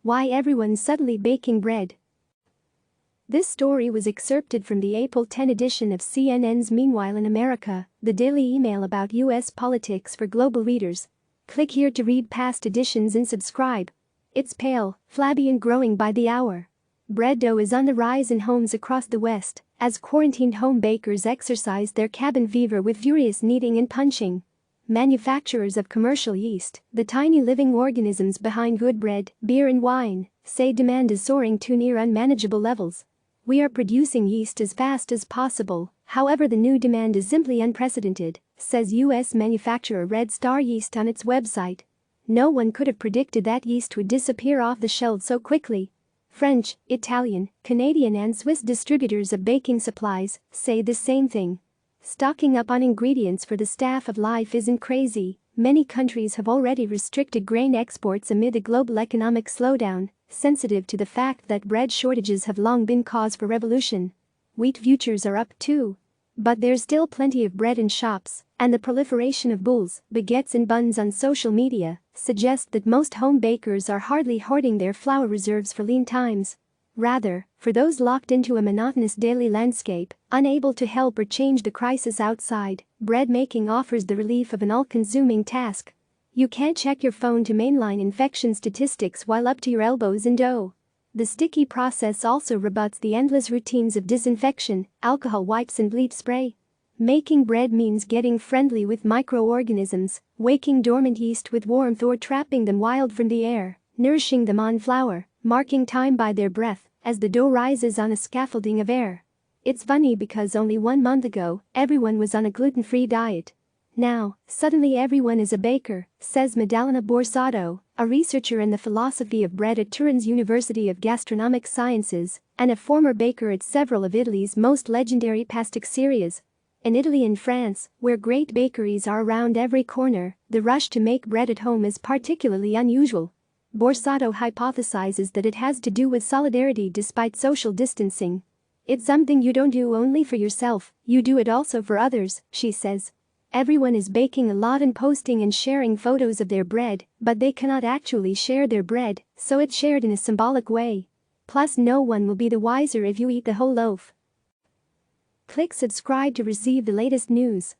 Why everyone's suddenly baking bread. This story was excerpted from the April 10 edition of CNN's Meanwhile in America, the daily email about U.S. politics for global readers. Click here to read past editions and subscribe. It's pale, flabby and growing by the hour. Bread dough is on the rise in homes across the West as quarantined home bakers exercise their cabin fever with furious kneading and punching. Manufacturers of commercial yeast, the tiny living organisms behind good bread, beer and wine, say demand is soaring to near unmanageable levels. We are producing yeast as fast as possible, however the new demand is simply unprecedented, says U.S. manufacturer Red Star Yeast on its website. No one could have predicted that yeast would disappear off the shelves so quickly. French, Italian, Canadian and Swiss distributors of baking supplies say the same thing. Stocking up on ingredients for the staff of life isn't crazy. Many countries have already restricted grain exports amid the global economic slowdown, sensitive to the fact that bread shortages have long been cause for revolution. Wheat futures are up too. But there's still plenty of bread in shops, and the proliferation of boules, baguettes and buns on social media suggests that most home bakers are hardly hoarding their flour reserves for lean times. Rather, for those locked into a monotonous daily landscape, unable to help or change the crisis outside, bread making offers the relief of an all-consuming task. You can't check your phone to mainline infection statistics while up to your elbows in dough. The sticky process also rebuts the endless routines of disinfection, alcohol wipes and bleach spray. Making bread means getting friendly with microorganisms, waking dormant yeast with warmth or trapping them wild from the air, nourishing them on flour, marking time by their breath as the dough rises on a scaffolding of air. It's funny because only 1 month ago, everyone was on a gluten-free diet. Now, suddenly everyone is a baker, says Maddalena Borsato, a researcher in the philosophy of bread at Turin's University of Gastronomic Sciences and a former baker at several of Italy's most legendary pasticcerias. In Italy and France, where great bakeries are around every corner, the rush to make bread at home is particularly unusual. Borsato hypothesizes that it has to do with solidarity despite social distancing. It's something you don't do only for yourself, you do it also for others, she says. Everyone is baking a lot and posting and sharing photos of their bread, but they cannot actually share their bread, so it's shared in a symbolic way. Plus no one will be the wiser if you eat the whole loaf. Click subscribe to receive the latest news.